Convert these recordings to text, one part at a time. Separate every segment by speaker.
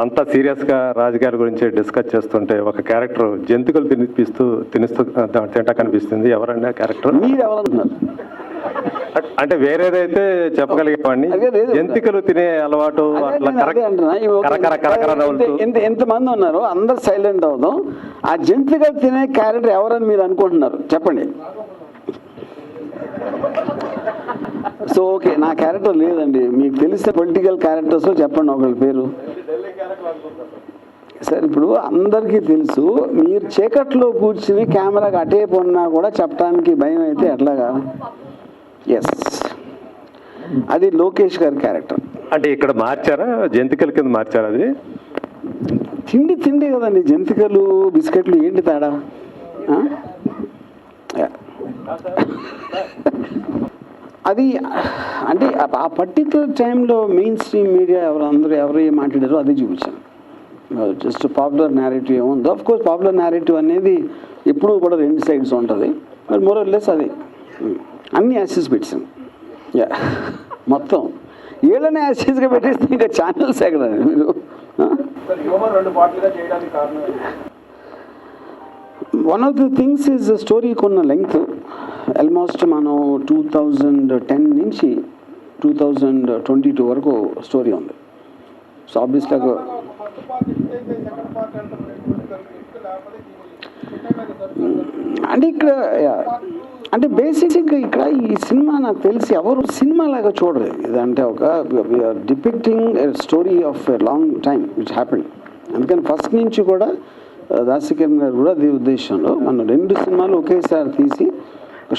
Speaker 1: అంతా సీరియస్గా రాజకీయాల గురించి డిస్కస్ చేస్తుంటే ఒక క్యారెక్టర్ జంతికలు తినిస్తూ తింటా కనిపిస్తుంది. ఎవరండి ఆ క్యారెక్టర్?
Speaker 2: మీరు ఎవరనుకున్నారు?
Speaker 1: అంటే వేరేదైతే చెప్పగలిగేవాడిని, జంతికలు తినే అలవాటు
Speaker 2: ఎంతమంది ఉన్నారు, అందరు సైలెంట్ అవుదాం. ఆ జంతికలు తినే క్యారెక్టర్ ఎవరని మీరు అనుకుంటున్నారు చెప్పండి. సో ఓకే, నా క్యారెక్టర్ లేదండి. మీకు తెలిసిన పొలిటికల్ క్యారెక్టర్స్ చెప్పండి ఒకళ్ళ పేరు. సార్ ఇప్పుడు అందరికీ తెలుసు, మీరు చీకట్లో కూర్చుని కెమెరాకి అటే పొన్నా కూడా చెప్పడానికి భయం అయితే ఎట్లాగా? ఎస్, అది లోకేష్ గారి క్యారెక్టర్.
Speaker 1: అంటే ఇక్కడ మార్చారా, జంతికల కింద మార్చారా? అది
Speaker 2: తిండి కదండి, జంతికలు బిస్కెట్లు ఏంటి తేడా? అది అంటే ఆ పర్టికులర్ టైంలో మెయిన్ స్ట్రీమ్ మీడియా ఎవరు ఏం మాట్లాడారో అది చూపించాను. జస్ట్ పాపులర్ నేరేటివ్ ఏముందో, ఆఫ్ కోర్స్ పాపులర్ నేరేటివ్ అనేది ఎప్పుడూ కూడా రెండు సైడ్స్ ఉంటుంది. మరి మోరల్లెస్ అది అన్ని యాసెస్ పెట్టాను. మొత్తం ఏళ్ళనే యాసెస్గా పెట్టేస్తే ఇంకా ఛానల్స్ ఎక్కడ మీరు? One of the things is స్టోరీకి ఉన్న లెంగ్త్ ఆల్మోస్ట్ మనం 2010 నుంచి 2022 వరకు స్టోరీ ఉంది. సో ఆబ్వియస్గా అంటే ఇక్కడ అంటే బేసిక్గా ఇక్కడ ఈ సినిమా నాకు తెలిసి ఎవరు సినిమా లాగా చూడరు. ఇదంటే ఒక depicting story of a long time which happened. అందుకని ఫస్ట్ నుంచి కూడా దాసికిరణ్ గారు కూడా అదే ఉద్దేశంలో మనం 2 సినిమాలు ఒకేసారి తీసి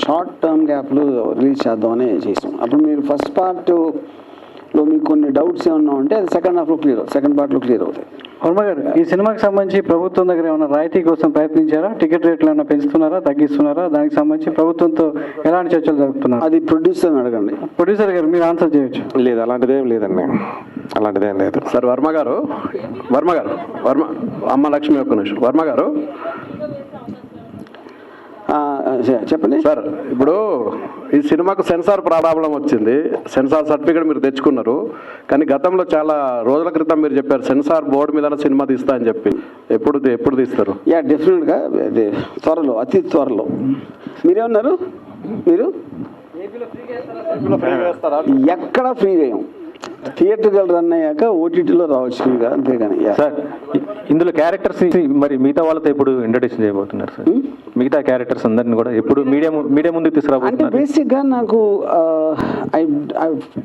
Speaker 2: షార్ట్ టర్మ్ గ్యాప్లు రిలీజ్ చేద్దామని చేసాం. అప్పుడు మీరు ఫస్ట్ పార్ట్లో మీకు కొన్ని డౌట్స్ ఏమన్నా ఉంటే అది సెకండ్ పార్ట్లో క్లియర్ అవుతాయి.
Speaker 3: వర్మ గారు, ఈ సినిమాకి సంబంధించి ప్రభుత్వం దగ్గర ఏమైనా రాయితీ కోసం ప్రయత్నించారా? టికెట్ రేట్లు ఏమైనా పెంచుతున్నారా, తగ్గిస్తున్నారా? దానికి సంబంధించి ప్రభుత్వంతో ఎలాంటి చర్చలు జరుపుతున్నారు?
Speaker 2: అది ప్రొడ్యూసర్ని అడగండి.
Speaker 3: ప్రొడ్యూసర్ గారు మీరు ఆన్సర్ చేయొచ్చు.
Speaker 1: లేదు, అలాంటిదేం లేదండి, అలాంటిదేం లేదు
Speaker 4: సార్. వర్మ గారు అమ్మ లక్ష్మి ఒక్క నిమిషం. వర్మ గారు
Speaker 2: చెప్పండి
Speaker 4: సార్. ఇప్పుడు ఈ సినిమాకు సెన్సార్ ప్రాబ్లం వచ్చింది, సెన్సార్ సర్టిఫికేట్ మీరు తెచ్చుకున్నారు. కానీ గతంలో చాలా రోజుల క్రితం మీరు చెప్పారు సెన్సార్ బోర్డు మీద సినిమా తీస్తా అని చెప్పి. ఎప్పుడు తీస్తారు?
Speaker 2: డెఫినెట్గా త్వరలో, అతి త్వరలో. మీరేమన్నారు? మీరు ఎక్కడ ఫ్రీ వేయం, థియేటర్కి రన్ అయ్యాక ఓటీటీలో రావచ్చు ఫ్రీగా, అంతేగాని.
Speaker 1: సార్ ఇందులో క్యారెక్టర్స్ మరి మిగతా వాళ్ళతో ఎప్పుడు ఇంట్రొడక్షన్ చేయబోతున్నారు సార్? మిగతా క్యారెక్టర్స్ అందరిని కూడా ఎప్పుడు మీడియా ముందుకు తీసుకురాబోతున్నారు?
Speaker 2: అంటే బేసిక్గా నాకు I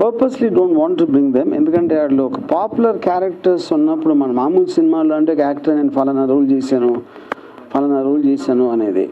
Speaker 2: purposely don't want to bring them. ఎందుకంటే వాళ్ళు ఒక పాపులర్ క్యారెక్టర్స్ ఉన్నప్పుడు మన మామూలు సినిమాల్లో అంటే యాక్టర్ నేను ఫలానా రోల్ చేశాను అనేది